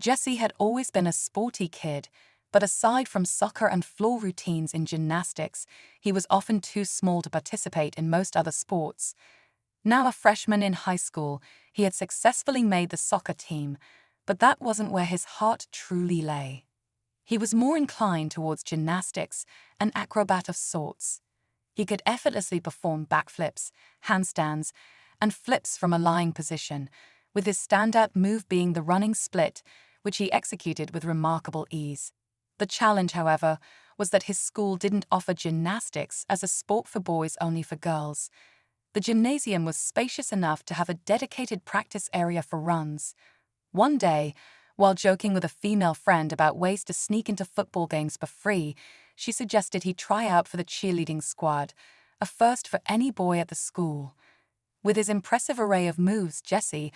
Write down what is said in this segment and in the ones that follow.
Jesse had always been a sporty kid, but aside from soccer and floor routines in gymnastics, he was often too small to participate in most other sports. Now a freshman in high school, he had successfully made the soccer team, but that wasn't where his heart truly lay. He was more inclined towards gymnastics, an acrobat of sorts. He could effortlessly perform backflips, handstands, and flips from a lying position, with his standout move being the running split, which he executed with remarkable ease. The challenge, however, was that his school didn't offer gymnastics as a sport for boys, only for girls. The gymnasium was spacious enough to have a dedicated practice area for runs. One day, while joking with a female friend about ways to sneak into football games for free, she suggested he try out for the cheerleading squad, a first for any boy at the school. With his impressive array of moves, Jesse,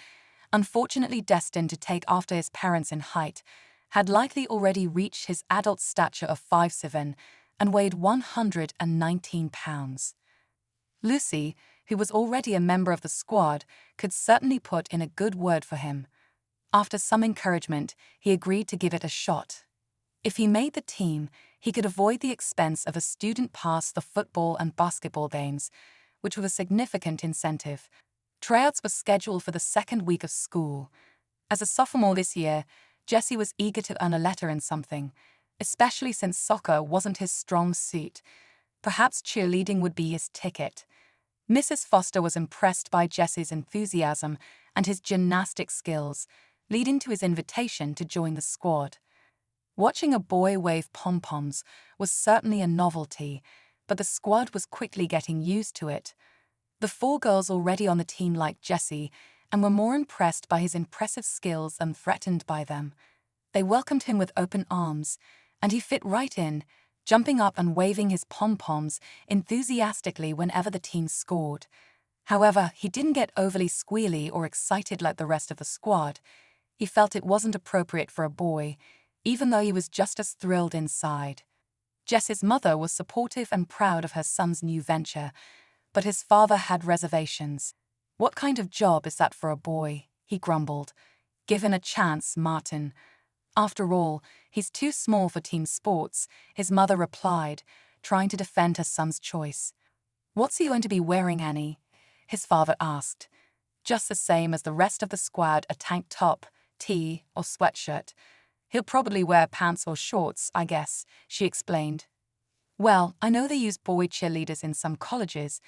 unfortunately destined to take after his parents in height, had likely already reached his adult stature of 5'7" and weighed 119 pounds. Lucy, who was already a member of the squad, could certainly put in a good word for him. After some encouragement, he agreed to give it a shot. If he made the team, he could avoid the expense of a student pass to the football and basketball games, which was a significant incentive. Tryouts were scheduled for the second week of school. As a sophomore this year, Jesse was eager to earn a letter in something, especially since soccer wasn't his strong suit. Perhaps cheerleading would be his ticket. Mrs. Foster was impressed by Jesse's enthusiasm and his gymnastic skills, leading to his invitation to join the squad. Watching a boy wave pom-poms was certainly a novelty, but the squad was quickly getting used to it. The 4 girls already on the team liked Jesse and were more impressed by his impressive skills than threatened by them. They welcomed him with open arms, and he fit right in, jumping up and waving his pom-poms enthusiastically whenever the team scored. However, he didn't get overly squealy or excited like the rest of the squad. He felt it wasn't appropriate for a boy, even though he was just as thrilled inside. Jess's mother was supportive and proud of her son's new venture, but his father had reservations. "What kind of job is that for a boy?" he grumbled. "Given a chance, Martin. After all, he's too small for team sports," his mother replied, trying to defend her son's choice. "What's he going to be wearing, Annie?" his father asked. "Just the same as the rest of the squad, a tank top, tee, or sweatshirt. He'll probably wear pants or shorts, I guess," she explained. "Well, I know they use boy cheerleaders in some colleges,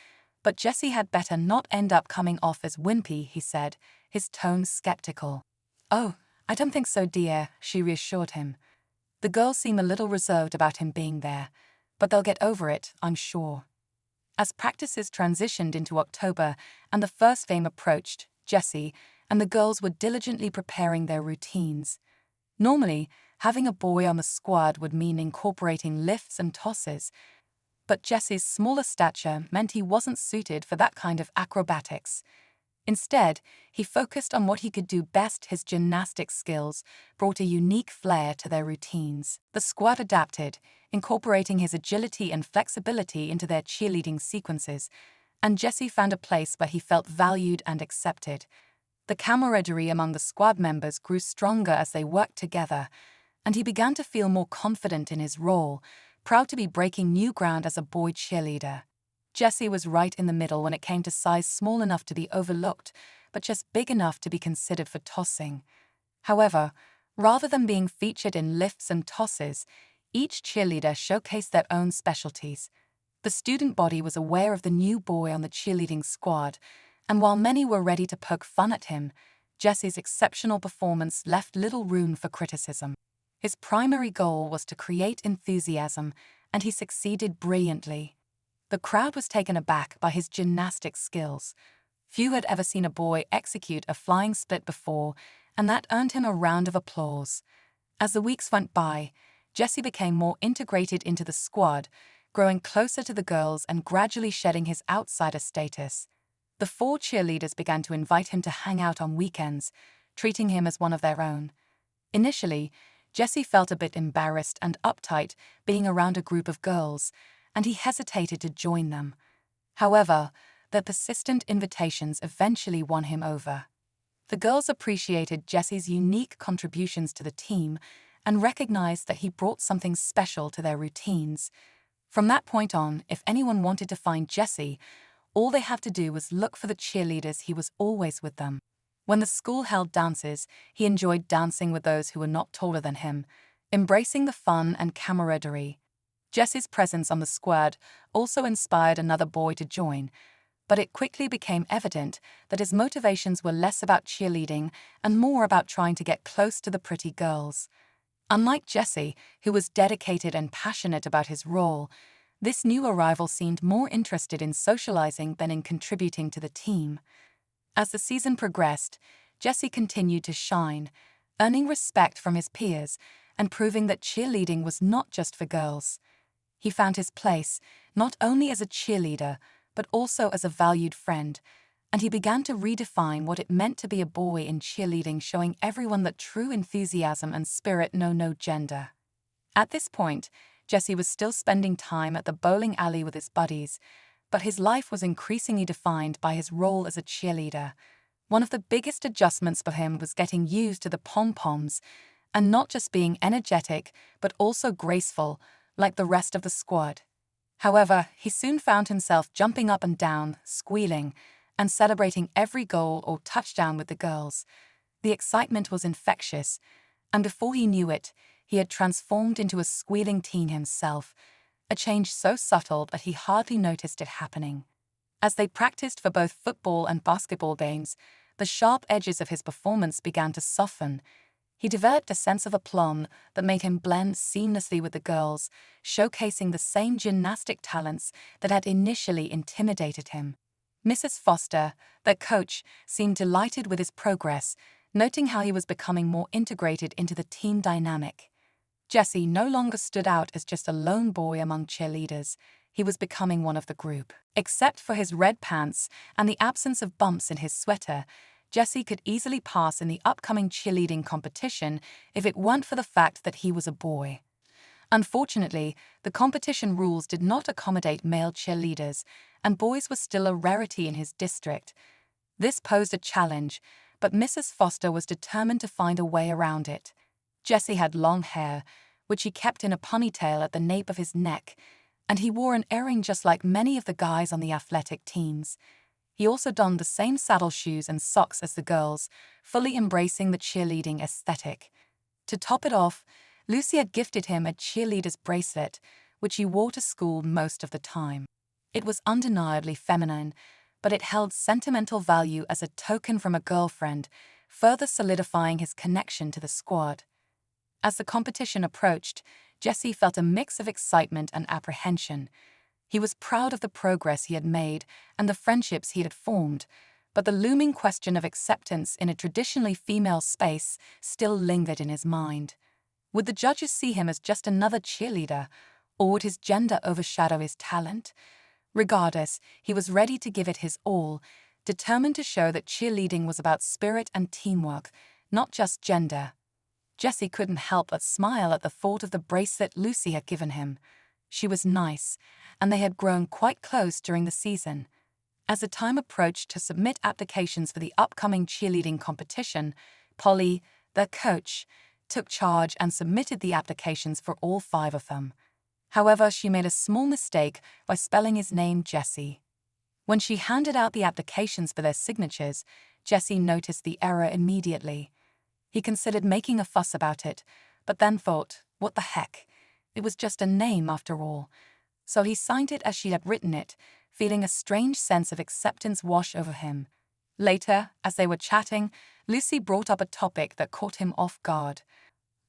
but Jesse had better not end up coming off as wimpy," he said, his tone skeptical. "Oh, I don't think so, dear," she reassured him. "The girls seem a little reserved about him being there, but they'll get over it, I'm sure." As practices transitioned into October and the first game approached, Jesse and the girls were diligently preparing their routines. Normally, having a boy on the squad would mean incorporating lifts and tosses, but Jesse's smaller stature meant he wasn't suited for that kind of acrobatics. Instead, he focused on what he could do best. His gymnastic skills brought a unique flair to their routines. The squad adapted, incorporating his agility and flexibility into their cheerleading sequences, and Jesse found a place where he felt valued and accepted. The camaraderie among the squad members grew stronger as they worked together, and he began to feel more confident in his role, proud to be breaking new ground as a boy cheerleader. Jesse was right in the middle when it came to size, small enough to be overlooked, but just big enough to be considered for tossing. However, rather than being featured in lifts and tosses, each cheerleader showcased their own specialties. The student body was aware of the new boy on the cheerleading squad, and while many were ready to poke fun at him, Jesse's exceptional performance left little room for criticism. His primary goal was to create enthusiasm, and he succeeded brilliantly. The crowd was taken aback by his gymnastic skills. Few had ever seen a boy execute a flying split before, and that earned him a round of applause. As the weeks went by, Jesse became more integrated into the squad, growing closer to the girls and gradually shedding his outsider status. The 4 cheerleaders began to invite him to hang out on weekends, treating him as one of their own. Initially, Jesse felt a bit embarrassed and uptight being around a group of girls, and he hesitated to join them. However, their persistent invitations eventually won him over. The girls appreciated Jesse's unique contributions to the team and recognized that he brought something special to their routines. From that point on, if anyone wanted to find Jesse, all they had to do was look for the cheerleaders. He was always with them. When the school held dances, he enjoyed dancing with those who were not taller than him, embracing the fun and camaraderie. Jesse's presence on the squad also inspired another boy to join, but it quickly became evident that his motivations were less about cheerleading and more about trying to get close to the pretty girls. Unlike Jesse, who was dedicated and passionate about his role, this new arrival seemed more interested in socializing than in contributing to the team. As the season progressed, Jesse continued to shine, earning respect from his peers and proving that cheerleading was not just for girls. He found his place, not only as a cheerleader, but also as a valued friend, and he began to redefine what it meant to be a boy in cheerleading, showing everyone that true enthusiasm and spirit know no gender. At this point, Jesse was still spending time at the bowling alley with his buddies, but his life was increasingly defined by his role as a cheerleader. One of the biggest adjustments for him was getting used to the pom-poms, and not just being energetic, but also graceful, like the rest of the squad. However, he soon found himself jumping up and down, squealing, and celebrating every goal or touchdown with the girls. The excitement was infectious, and before he knew it, he had transformed into a squealing teen himself, a change so subtle that he hardly noticed it happening. As they practiced for both football and basketball games, the sharp edges of his performance began to soften. He developed a sense of aplomb that made him blend seamlessly with the girls, showcasing the same gymnastic talents that had initially intimidated him. Mrs. Foster, their coach, seemed delighted with his progress, noting how he was becoming more integrated into the team dynamic. Jesse no longer stood out as just a lone boy among cheerleaders. He was becoming one of the group. Except for his red pants and the absence of bumps in his sweater, Jesse could easily pass in the upcoming cheerleading competition if it weren't for the fact that he was a boy. Unfortunately, the competition rules did not accommodate male cheerleaders, and boys were still a rarity in his district. This posed a challenge, but Mrs. Foster was determined to find a way around it. Jesse had long hair, which he kept in a ponytail at the nape of his neck, and he wore an earring just like many of the guys on the athletic teams. He also donned the same saddle shoes and socks as the girls, fully embracing the cheerleading aesthetic. To top it off, Lucy had gifted him a cheerleader's bracelet, which he wore to school most of the time. It was undeniably feminine, but it held sentimental value as a token from a girlfriend, further solidifying his connection to the squad. As the competition approached, Jesse felt a mix of excitement and apprehension. He was proud of the progress he had made and the friendships he had formed, but the looming question of acceptance in a traditionally female space still lingered in his mind. Would the judges see him as just another cheerleader, or would his gender overshadow his talent? Regardless, he was ready to give it his all, determined to show that cheerleading was about spirit and teamwork, not just gender. Jesse couldn't help but smile at the thought of the bracelet Lucy had given him. She was nice, and they had grown quite close during the season. As the time approached to submit applications for the upcoming cheerleading competition, Polly, their coach, took charge and submitted the applications for all 5 of them. However, she made a small mistake by spelling his name Jesse. When she handed out the applications for their signatures, Jesse noticed the error immediately. He considered making a fuss about it, but then thought, what the heck? It was just a name after all. So he signed it as she had written it, feeling a strange sense of acceptance wash over him. Later, as they were chatting, Lucy brought up a topic that caught him off guard.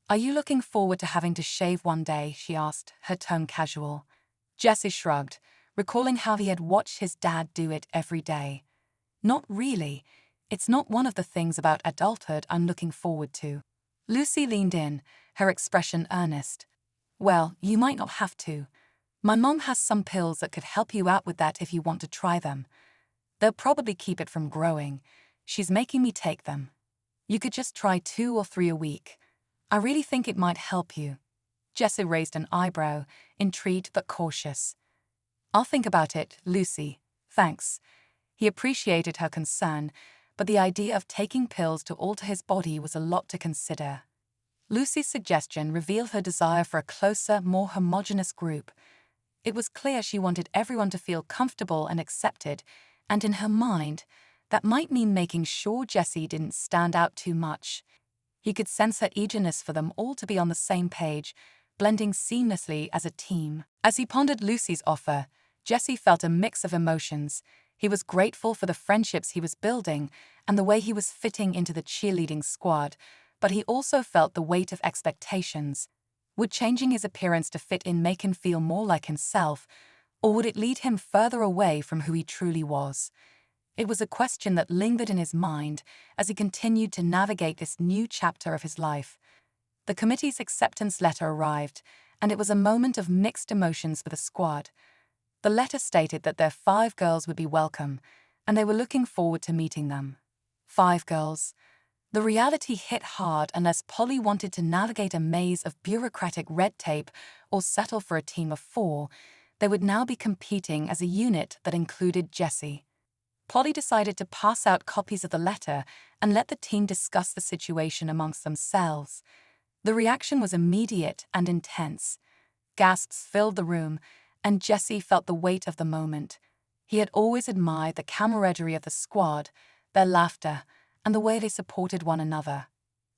"Are you looking forward to having to shave one day?" she asked, her tone casual. Jesse shrugged, recalling how he had watched his dad do it every day. "Not really. It's not one of the things about adulthood I'm looking forward to." Lucy leaned in, her expression earnest. "Well, you might not have to. My mom has some pills that could help you out with that if you want to try them. They'll probably keep it from growing. She's making me take them. You could just try 2 or 3 a week. I really think it might help you." Jesse raised an eyebrow, intrigued but cautious. "I'll think about it, Lucy. Thanks." He appreciated her concern, but the idea of taking pills to alter his body was a lot to consider. Lucy's suggestion revealed her desire for a closer, more homogeneous group. It was clear she wanted everyone to feel comfortable and accepted, and in her mind, that might mean making sure Jessie didn't stand out too much. He could sense her eagerness for them all to be on the same page, blending seamlessly as a team. As he pondered Lucy's offer, Jessie felt a mix of emotions. He was grateful for the friendships he was building and the way he was fitting into the cheerleading squad, but he also felt the weight of expectations. Would changing his appearance to fit in make him feel more like himself, or would it lead him further away from who he truly was? It was a question that lingered in his mind as he continued to navigate this new chapter of his life. The committee's acceptance letter arrived, and it was a moment of mixed emotions for the squad. The letter stated that their 5 girls would be welcome, and they were looking forward to meeting them. 5 girls. The reality hit hard unless Polly wanted to navigate a maze of bureaucratic red tape or settle for a team of 4. They would now be competing as a unit that included Jessie. Polly decided to pass out copies of the letter and let the team discuss the situation amongst themselves. The reaction was immediate and intense. Gasps filled the room, and Jessie felt the weight of the moment. He had always admired the camaraderie of the squad, their laughter, and the way they supported one another.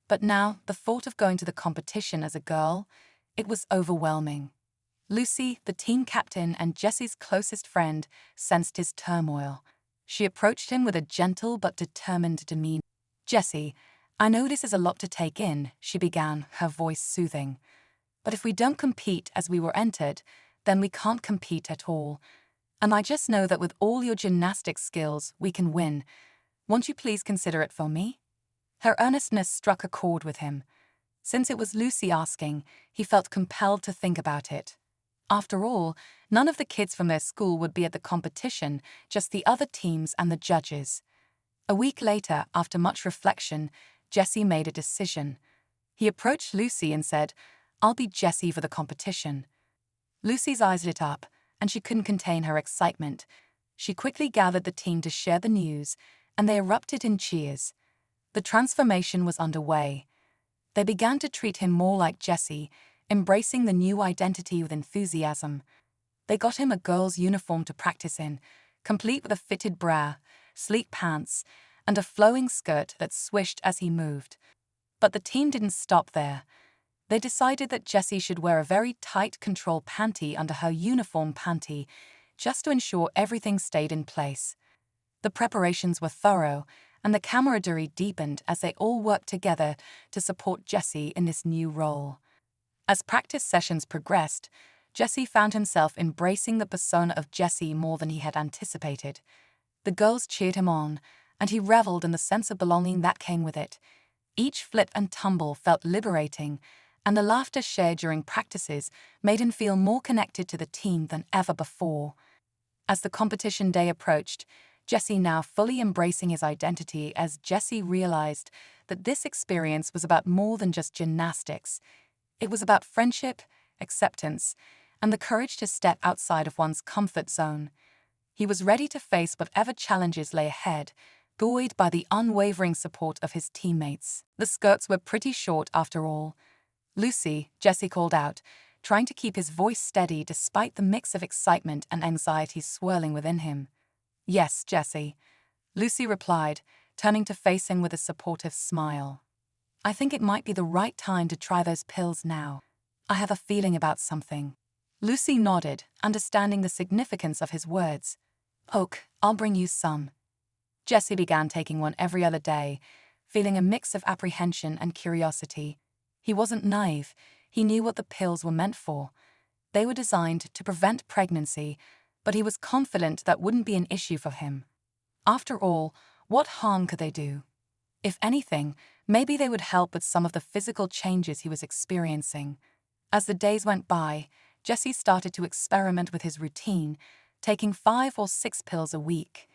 But now, the thought of going to the competition as a girl, it was overwhelming. Lucy, the team captain and Jessie's closest friend, sensed his turmoil. She approached him with a gentle but determined demeanor. "Jessie, I know this is a lot to take in," she began, her voice soothing. "But if we don't compete as we were entered, then we can't compete at all. And I just know that with all your gymnastics skills, we can win. Won't you please consider it for me?" Her earnestness struck a chord with him. Since it was Lucy asking, he felt compelled to think about it. After all, none of the kids from their school would be at the competition, just the other teams and the judges. A week later, after much reflection, Jessie made a decision. He approached Lucy and said, "I'll be Jessie for the competition." Lucy's eyes lit up, and she couldn't contain her excitement. She quickly gathered the team to share the news, and they erupted in cheers. The transformation was underway. They began to treat him more like Jessie, embracing the new identity with enthusiasm. They got him a girl's uniform to practice in, complete with a fitted bra, sleek pants, and a flowing skirt that swished as he moved. But the team didn't stop there. They decided that Jessie should wear a very tight control panty under her uniform panty, just to ensure everything stayed in place. The preparations were thorough, and the camaraderie deepened as they all worked together to support Jessie in this new role. As practice sessions progressed, Jessie found himself embracing the persona of Jessie more than he had anticipated. The girls cheered him on, and he reveled in the sense of belonging that came with it. Each flip and tumble felt liberating, and the laughter shared during practices made him feel more connected to the team than ever before. As the competition day approached, Jessie now fully embracing his identity as Jessie realized that this experience was about more than just gymnastics. It was about friendship, acceptance, and the courage to step outside of one's comfort zone. He was ready to face whatever challenges lay ahead, buoyed by the unwavering support of his teammates. The skirts were pretty short after all. "Lucy," Jessie called out, trying to keep his voice steady despite the mix of excitement and anxiety swirling within him. "Yes, Jessie," Lucy replied, turning to face him with a supportive smile. "I think it might be the right time to try those pills now. I have a feeling about something." Lucy nodded, understanding the significance of his words. "Oak, I'll bring you some." Jessie began taking one every other day, feeling a mix of apprehension and curiosity. He wasn't naive. He knew what the pills were meant for. They were designed to prevent pregnancy, but he was confident that wouldn't be an issue for him. After all, what harm could they do? If anything, maybe they would help with some of the physical changes he was experiencing. As the days went by, Jessie started to experiment with his routine, taking 5 or 6 pills a week.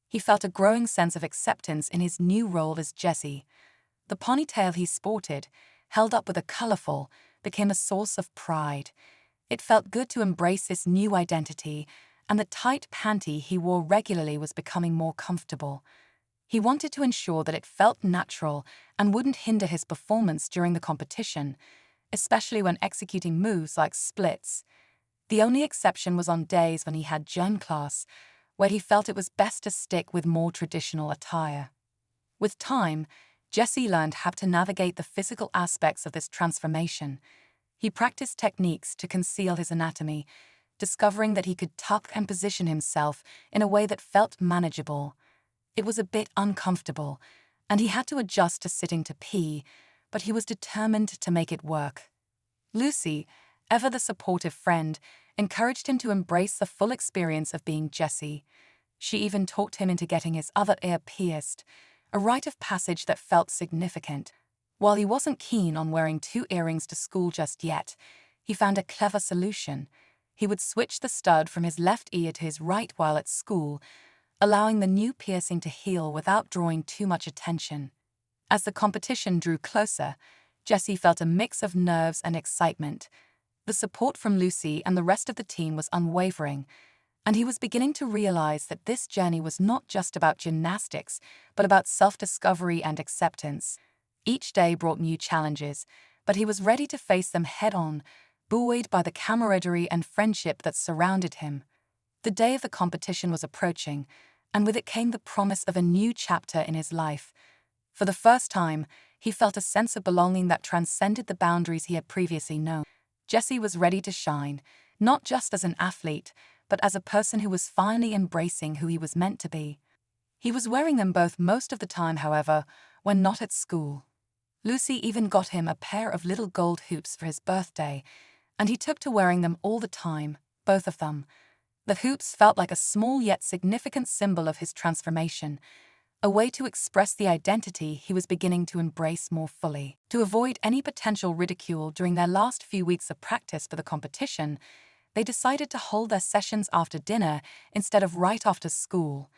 He felt a growing sense of acceptance in his new role as Jessie. The ponytail he sported, held up with a colorful, became a source of pride. It felt good to embrace this new identity, and the tight panty he wore regularly was becoming more comfortable. He wanted to ensure that it felt natural and wouldn't hinder his performance during the competition, especially when executing moves like splits. The only exception was on days when he had gym class, where he felt it was best to stick with more traditional attire. With time, Jesse learned how to navigate the physical aspects of this transformation. He practiced techniques to conceal his anatomy, discovering that he could tuck and position himself in a way that felt manageable. It was a bit uncomfortable, and he had to adjust to sitting to pee, but he was determined to make it work. Lucy, ever the supportive friend, encouraged him to embrace the full experience of being Jesse. She even talked him into getting his other ear pierced, a rite of passage that felt significant. While he wasn't keen on wearing 2 earrings to school just yet, he found a clever solution. He would switch the stud from his left ear to his right while at school, allowing the new piercing to heal without drawing too much attention. As the competition drew closer, Jesse felt a mix of nerves and excitement. The support from Lucy and the rest of the team was unwavering, and he was beginning to realize that this journey was not just about gymnastics, but about self-discovery and acceptance. Each day brought new challenges, but he was ready to face them head-on, buoyed by the camaraderie and friendship that surrounded him. The day of the competition was approaching, and with it came the promise of a new chapter in his life. For the first time, he felt a sense of belonging that transcended the boundaries he had previously known. Jesse was ready to shine, not just as an athlete, but as a person who was finally embracing who he was meant to be. He was wearing them both most of the time, however, when not at school. Lucy even got him a pair of little gold hoops for his birthday, and he took to wearing them all the time, both of them. The hoops felt like a small yet significant symbol of his transformation, a way to express the identity he was beginning to embrace more fully. To avoid any potential ridicule during their last few weeks of practice for the competition, they decided to hold their sessions after dinner instead of right after school.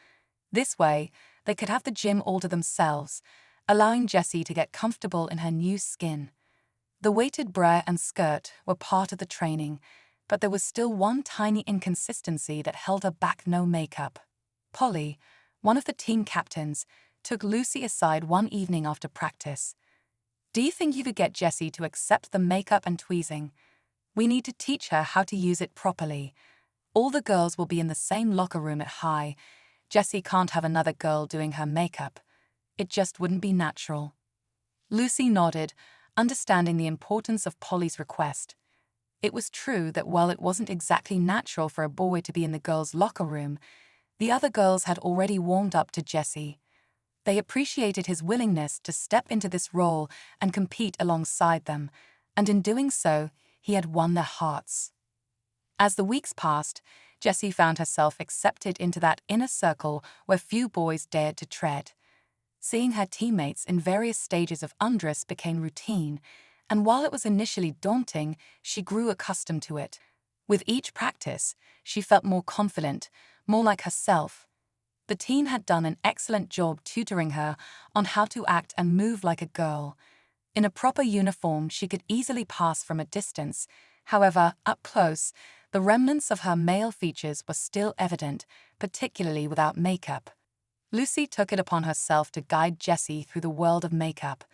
This way, they could have the gym all to themselves, allowing Jessie to get comfortable in her new skin. The weighted bra and skirt were part of the training, but there was still one tiny inconsistency that held her back: no makeup. Polly, one of the team captains, took Lucy aside one evening after practice. "Do you think you could get Jessie to accept the makeup and tweezing? We need to teach her how to use it properly. All the girls will be in the same locker room at High. Jessie can't have another girl doing her makeup. It just wouldn't be natural." Lucy nodded, understanding the importance of Polly's request. It was true that while it wasn't exactly natural for a boy to be in the girls' locker room, the other girls had already warmed up to Jessie. They appreciated his willingness to step into this role and compete alongside them, and in doing so, he had won their hearts. As the weeks passed, Jessie found herself accepted into that inner circle where few boys dared to tread. Seeing her teammates in various stages of undress became routine, and while it was initially daunting, she grew accustomed to it. With each practice, she felt more confident, more like herself. The team had done an excellent job tutoring her on how to act and move like a girl. In a proper uniform, she could easily pass from a distance. However, up close, the remnants of her male features were still evident, particularly without makeup. Lucy took it upon herself to guide Jessie through the world of makeup.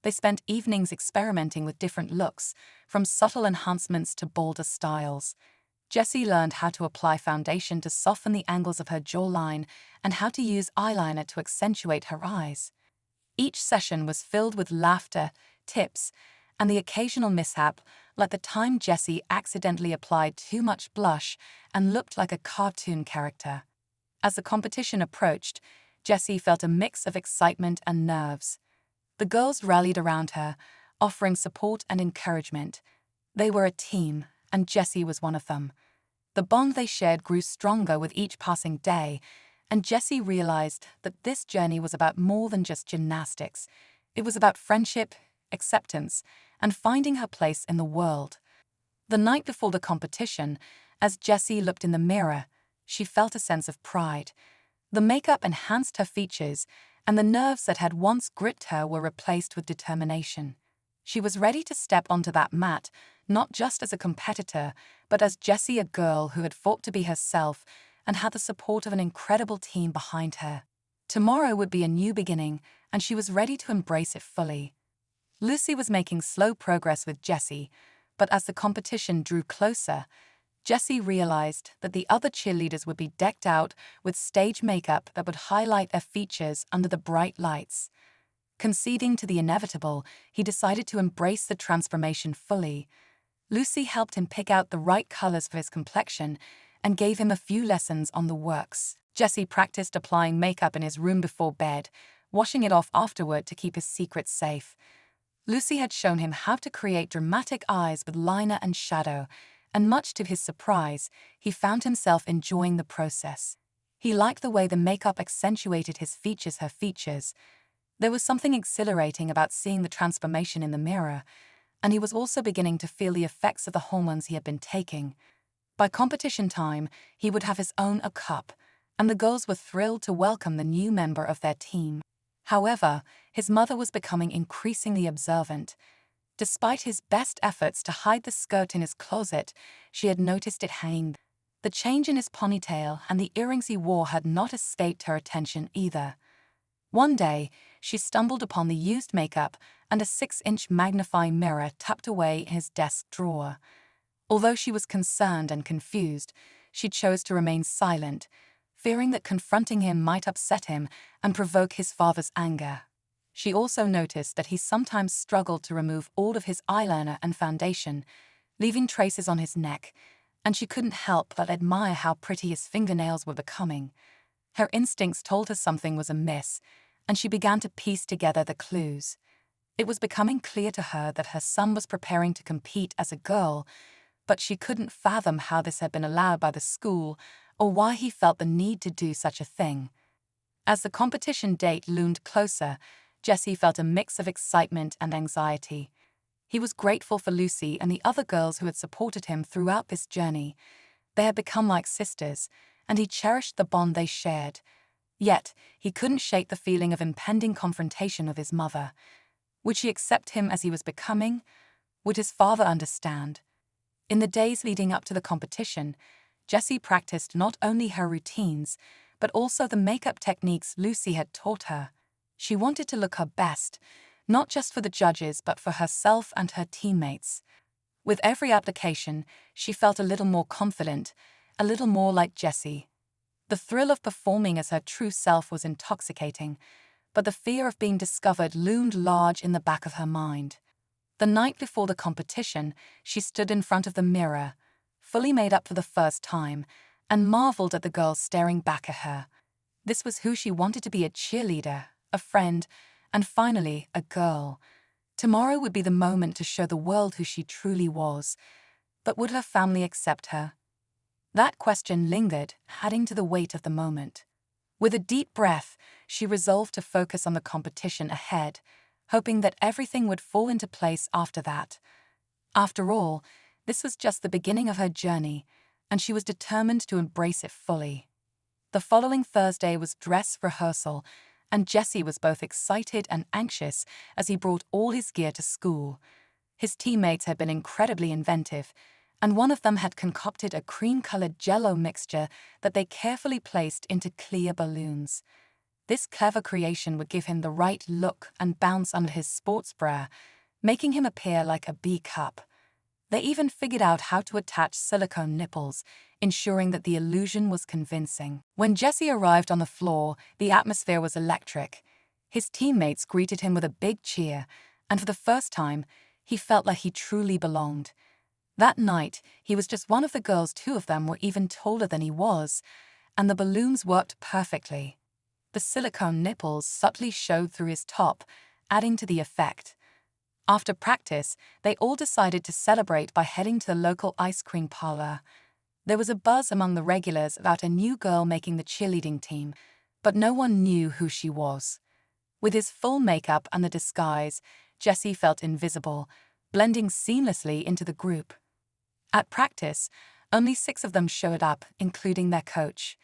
They spent evenings experimenting with different looks, from subtle enhancements to bolder styles. Jessie learned how to apply foundation to soften the angles of her jawline and how to use eyeliner to accentuate her eyes. Each session was filled with laughter, tips, and the occasional mishap, like the time Jessie accidentally applied too much blush and looked like a cartoon character. As the competition approached, Jessie felt a mix of excitement and nerves. The girls rallied around her, offering support and encouragement. They were a team, and Jessie was one of them. The bond they shared grew stronger with each passing day, and Jessie realized that this journey was about more than just gymnastics. It was about friendship, acceptance, and finding her place in the world. The night before the competition, as Jessie looked in the mirror, she felt a sense of pride. The makeup enhanced her features, and the nerves that had once gripped her were replaced with determination. She was ready to step onto that mat, not just as a competitor, but as Jessie, a girl who had fought to be herself and had the support of an incredible team behind her. Tomorrow would be a new beginning, and she was ready to embrace it fully. Lucy was making slow progress with Jessie, but as the competition drew closer, Jessie realized that the other cheerleaders would be decked out with stage makeup that would highlight their features under the bright lights. Conceding to the inevitable, he decided to embrace the transformation fully. Lucy helped him pick out the right colors for his complexion and gave him a few lessons on the works. Jessie practiced applying makeup in his room before bed, washing it off afterward to keep his secrets safe. Lucy had shown him how to create dramatic eyes with liner and shadow, and much to his surprise, he found himself enjoying the process. He liked the way the makeup accentuated her features. There was something exhilarating about seeing the transformation in the mirror, and he was also beginning to feel the effects of the hormones he had been taking. By competition time, he would have his own a cup, and the girls were thrilled to welcome the new member of their team. However, his mother was becoming increasingly observant. Despite his best efforts to hide the skirt in his closet, she had noticed it hanging. The change in his ponytail and the earrings he wore had not escaped her attention either. One day, she stumbled upon the used makeup and a 6-inch magnifying mirror tucked away in his desk drawer. Although she was concerned and confused, she chose to remain silent, fearing that confronting him might upset him and provoke his father's anger. She also noticed that he sometimes struggled to remove all of his eyeliner and foundation, leaving traces on his neck, and she couldn't help but admire how pretty his fingernails were becoming. Her instincts told her something was amiss, and she began to piece together the clues. It was becoming clear to her that her son was preparing to compete as a girl, but she couldn't fathom how this had been allowed by the school or why he felt the need to do such a thing. As the competition date loomed closer, Jessie felt a mix of excitement and anxiety. He was grateful for Lucy and the other girls who had supported him throughout this journey. They had become like sisters, and he cherished the bond they shared. Yet, he couldn't shake the feeling of impending confrontation with his mother. Would she accept him as he was becoming? Would his father understand? In the days leading up to the competition, Jessie practiced not only her routines, but also the makeup techniques Lucy had taught her. She wanted to look her best, not just for the judges but for herself and her teammates. With every application, she felt a little more confident, a little more like Jessie. The thrill of performing as her true self was intoxicating, but the fear of being discovered loomed large in the back of her mind. The night before the competition, she stood in front of the mirror, fully made up for the first time, and marveled at the girls staring back at her. This was who she wanted to be: a cheerleader, a friend, and finally, a girl. Tomorrow would be the moment to show the world who she truly was. But would her family accept her? That question lingered, adding to the weight of the moment. With a deep breath, she resolved to focus on the competition ahead, hoping that everything would fall into place after that. After all, this was just the beginning of her journey, and she was determined to embrace it fully. The following Thursday was dress rehearsal, and Jessie was both excited and anxious as he brought all his gear to school. His teammates had been incredibly inventive, and one of them had concocted a cream-colored jello mixture that they carefully placed into clear balloons. This clever creation would give him the right look and bounce under his sports bra, making him appear like a B-cup. They even figured out how to attach silicone nipples, ensuring that the illusion was convincing. When Jessie arrived on the floor, the atmosphere was electric. His teammates greeted him with a big cheer, and for the first time, he felt like he truly belonged. That night, he was just one of the girls. 2 of them were even taller than he was, and the balloons worked perfectly. The silicone nipples subtly showed through his top, adding to the effect. After practice, they all decided to celebrate by heading to the local ice cream parlor. There was a buzz among the regulars about a new girl making the cheerleading team, but no one knew who she was. With his full makeup and the disguise, Jessie felt invisible, blending seamlessly into the group. At practice, only 6 of them showed up, including their coach.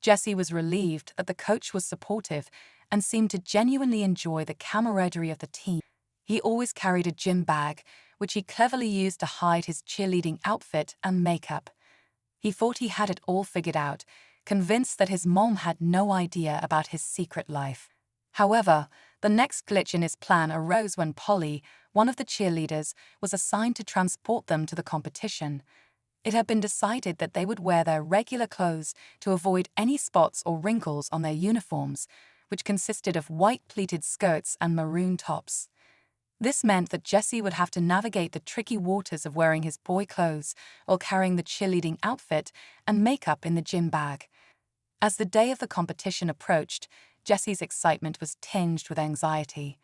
Jessie was relieved that the coach was supportive and seemed to genuinely enjoy the camaraderie of the team. He always carried a gym bag, which he cleverly used to hide his cheerleading outfit and makeup. He thought he had it all figured out, convinced that his mom had no idea about his secret life. However, the next glitch in his plan arose when Polly, one of the cheerleaders, was assigned to transport them to the competition. It had been decided that they would wear their regular clothes to avoid any spots or wrinkles on their uniforms, which consisted of white pleated skirts and maroon tops. This meant that Jesse would have to navigate the tricky waters of wearing his boy clothes while carrying the cheerleading outfit and makeup in the gym bag. As the day of the competition approached, Jesse's excitement was tinged with anxiety.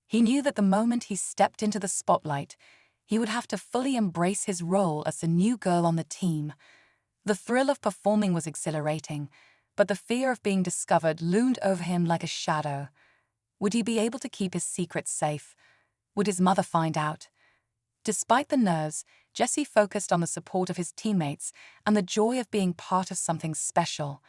He knew that the moment he stepped into the spotlight, he would have to fully embrace his role as the new girl on the team. The thrill of performing was exhilarating, but the fear of being discovered loomed over him like a shadow. Would he be able to keep his secret safe? Would his mother find out? Despite the nerves, Jesse focused on the support of his teammates and the joy of being part of something special.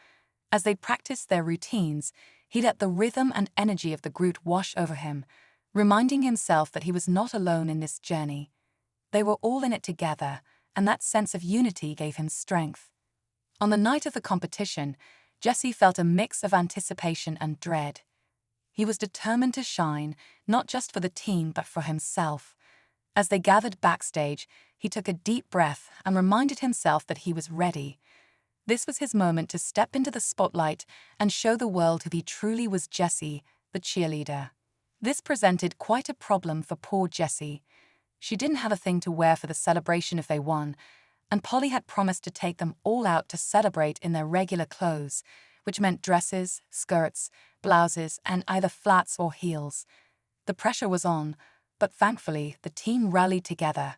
As they practiced their routines, he let the rhythm and energy of the group wash over him, reminding himself that he was not alone in this journey. They were all in it together, and that sense of unity gave him strength. On the night of the competition, Jesse felt a mix of anticipation and dread. He was determined to shine, not just for the team but for himself. As they gathered backstage, he took a deep breath and reminded himself that he was ready. This was his moment to step into the spotlight and show the world who he truly was: Jessie, the cheerleader. This presented quite a problem for poor Jessie. She didn't have a thing to wear for the celebration if they won, and Polly had promised to take them all out to celebrate in their regular clothes, which meant dresses, skirts, blouses, and either flats or heels. The pressure was on, but thankfully the team rallied together.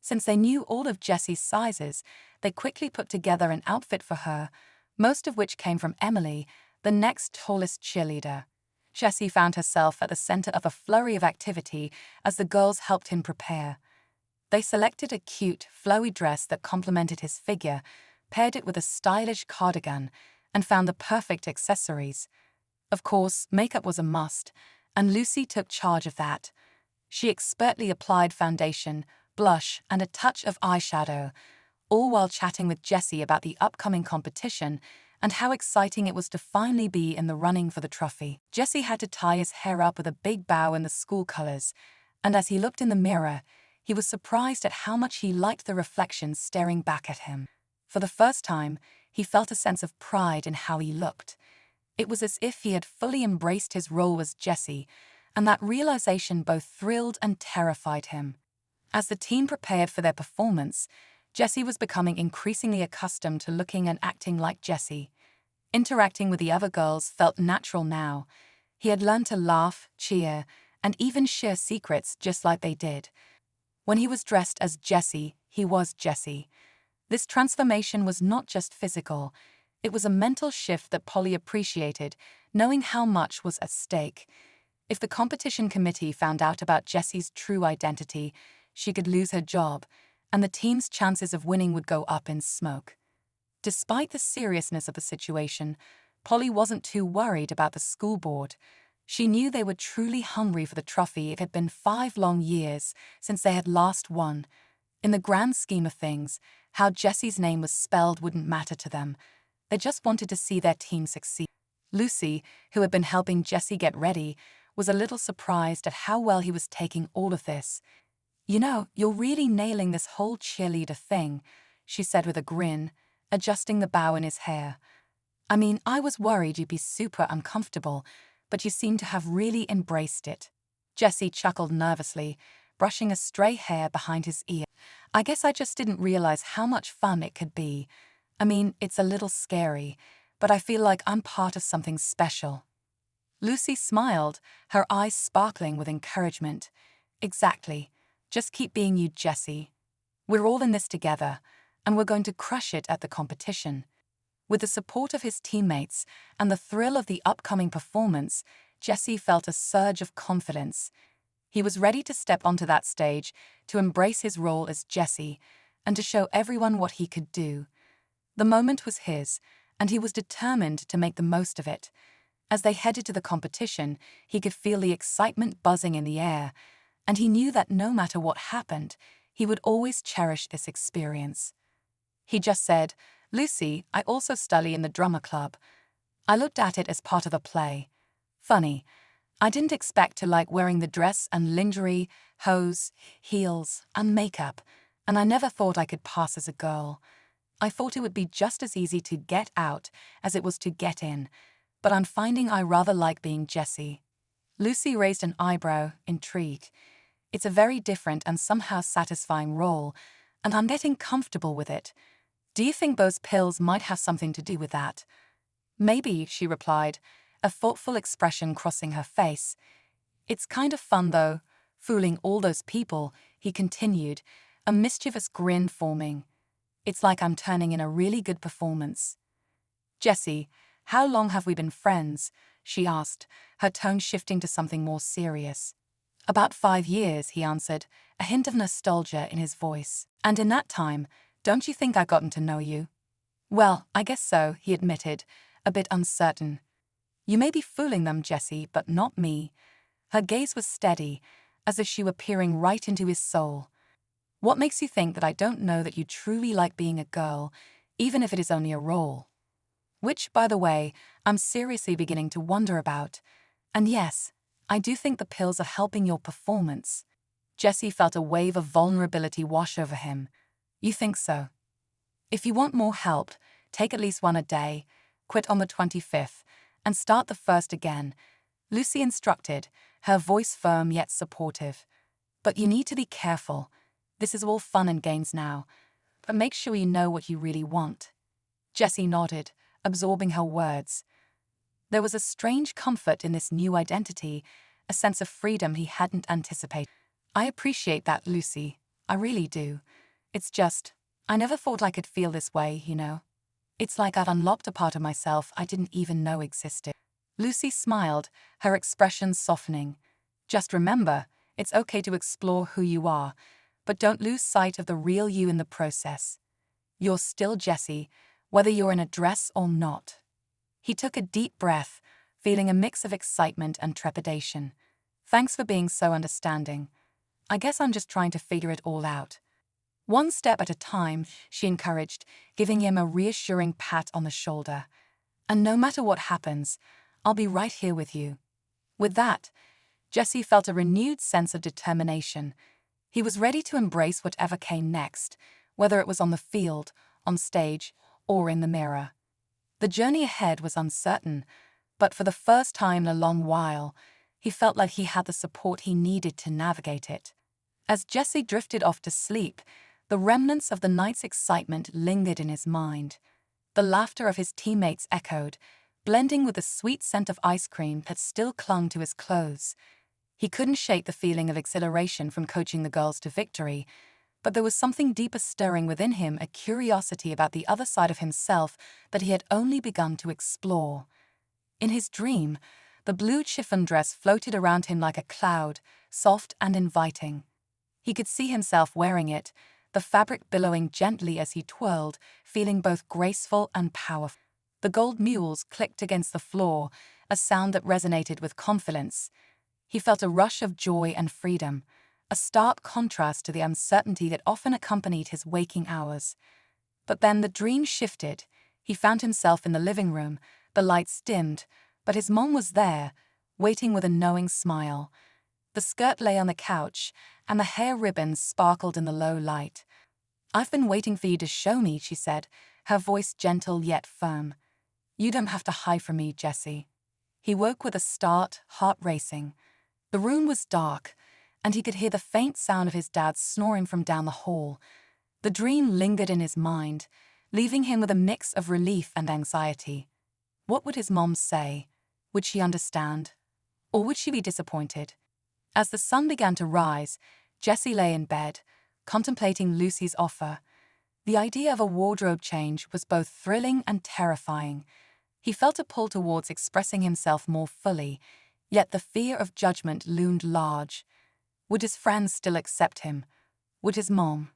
Since they knew all of Jessie's sizes, they quickly put together an outfit for her, most of which came from Emily, the next tallest cheerleader. Jessie found herself at the center of a flurry of activity as the girls helped him prepare. They selected a cute, flowy dress that complemented his figure, paired it with a stylish cardigan, and found the perfect accessories. Of course, makeup was a must, and Lucy took charge of that. She expertly applied foundation, blush, and a touch of eyeshadow, all while chatting with Jessie about the upcoming competition and how exciting it was to finally be in the running for the trophy. Jesse had to tie his hair up with a big bow in the school colors, and as he looked in the mirror, he was surprised at how much he liked the reflection staring back at him. For the first time, he felt a sense of pride in how he looked. It was as if he had fully embraced his role as Jesse, and that realization both thrilled and terrified him. As the team prepared for their performance, Jesse was becoming increasingly accustomed to looking and acting like Jesse. Interacting with the other girls felt natural now. He had learned to laugh, cheer, and even share secrets just like they did. When he was dressed as Jesse, he was Jesse. This transformation was not just physical. It was a mental shift that Polly appreciated, knowing how much was at stake. If the competition committee found out about Jesse's true identity, she could lose her job, and the team's chances of winning would go up in smoke. Despite the seriousness of the situation, Polly wasn't too worried about the school board. She knew they were truly hungry for the trophy. It had been 5 long years since they had last won. In the grand scheme of things, how Jesse's name was spelled wouldn't matter to them. They just wanted to see their team succeed. Lucy, who had been helping Jesse get ready, was a little surprised at how well he was taking all of this. "You know, you're really nailing this whole cheerleader thing," she said with a grin, adjusting the bow in his hair. "I mean, I was worried you'd be super uncomfortable, but you seem to have really embraced it." Jesse chuckled nervously, brushing a stray hair behind his ear. "I guess I just didn't realize how much fun it could be. I mean, it's a little scary, but I feel like I'm part of something special." Lucy smiled, her eyes sparkling with encouragement. "Exactly. Just keep being you, Jesse. We're all in this together, and we're going to crush it at the competition." With the support of his teammates and the thrill of the upcoming performance, Jesse felt a surge of confidence. He was ready to step onto that stage, to embrace his role as Jesse, and to show everyone what he could do. The moment was his, and he was determined to make the most of it. As they headed to the competition, he could feel the excitement buzzing in the air, and he knew that no matter what happened, he would always cherish this experience. He just said, "Lucy, I also study in the drama club." I looked at it as part of the play. Funny, I didn't expect to like wearing the dress and lingerie, hose, heels, and makeup, and I never thought I could pass as a girl. I thought it would be just as easy to get out as it was to get in, but I'm finding I rather like being Jessie. Lucy raised an eyebrow, intrigued. It's a very different and somehow satisfying role, and I'm getting comfortable with it. Do you think those pills might have something to do with that? Maybe, she replied, a thoughtful expression crossing her face. It's kind of fun, though, fooling all those people, he continued, a mischievous grin forming. It's like I'm turning in a really good performance. Jessie, how long have we been friends? She asked, her tone shifting to something more serious. About 5 years, he answered, a hint of nostalgia in his voice. And in that time, don't you think I've gotten to know you? Well, I guess so, he admitted, a bit uncertain. You may be fooling them, Jessie, but not me. Her gaze was steady, as if she were peering right into his soul. What makes you think that I don't know that you truly like being a girl, even if it is only a role? Which, by the way, I'm seriously beginning to wonder about. And yes, I do think the pills are helping your performance. Jessie felt a wave of vulnerability wash over him. You think so? If you want more help, take at least one a day, quit on the 25th, and start the first again, Lucy instructed, her voice firm yet supportive. But you need to be careful. This is all fun and games now, but make sure you know what you really want. Jessie nodded, absorbing her words. There was a strange comfort in this new identity, a sense of freedom he hadn't anticipated. I appreciate that, Lucy. I really do. It's just, I never thought I could feel this way, you know. It's like I've unlocked a part of myself I didn't even know existed. Lucy smiled, her expression softening. Just remember, it's okay to explore who you are, but don't lose sight of the real you in the process. You're still Jessie, whether you're in a dress or not. He took a deep breath, feeling a mix of excitement and trepidation. Thanks for being so understanding. I guess I'm just trying to figure it all out. One step at a time, she encouraged, giving him a reassuring pat on the shoulder. And no matter what happens, I'll be right here with you. With that, Jessie felt a renewed sense of determination. He was ready to embrace whatever came next, whether it was on the field, on stage, or in the mirror. The journey ahead was uncertain, but for the first time in a long while, he felt like he had the support he needed to navigate it. As Jessie drifted off to sleep, the remnants of the night's excitement lingered in his mind. The laughter of his teammates echoed, blending with the sweet scent of ice cream that still clung to his clothes. He couldn't shake the feeling of exhilaration from coaching the girls to victory, but there was something deeper stirring within him, a curiosity about the other side of himself that he had only begun to explore. In his dream, the blue chiffon dress floated around him like a cloud, soft and inviting. He could see himself wearing it, the fabric billowing gently as he twirled, feeling both graceful and powerful. The gold mules clicked against the floor, a sound that resonated with confidence. He felt a rush of joy and freedom, a stark contrast to the uncertainty that often accompanied his waking hours. But then the dream shifted. He found himself in the living room, the lights dimmed, but his mom was there, waiting with a knowing smile. The skirt lay on the couch, and the hair ribbons sparkled in the low light. "I've been waiting for you to show me," she said, her voice gentle yet firm. "You don't have to hide from me, Jessie." He woke with a start, heart racing. The room was dark, and he could hear the faint sound of his dad snoring from down the hall. The dream lingered in his mind, leaving him with a mix of relief and anxiety. What would his mom say? Would she understand? Or would she be disappointed? As the sun began to rise, Jessie lay in bed, contemplating Lucy's offer. The idea of a wardrobe change was both thrilling and terrifying. He felt a pull towards expressing himself more fully, yet the fear of judgment loomed large. Would his friends still accept him? Would his mom?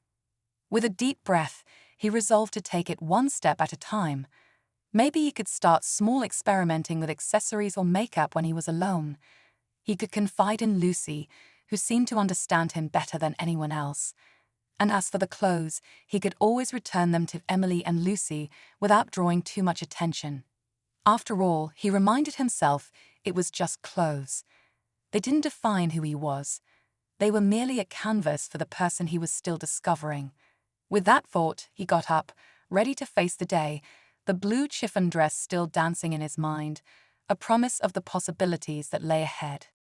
With a deep breath, he resolved to take it one step at a time. Maybe he could start small, experimenting with accessories or makeup when he was alone. He could confide in Lucy, who seemed to understand him better than anyone else. And as for the clothes, he could always return them to Emily and Lucy without drawing too much attention. After all, he reminded himself, it was just clothes. They didn't define who he was. They were merely a canvas for the person he was still discovering. With that thought, he got up, ready to face the day, the blue chiffon dress still dancing in his mind, a promise of the possibilities that lay ahead.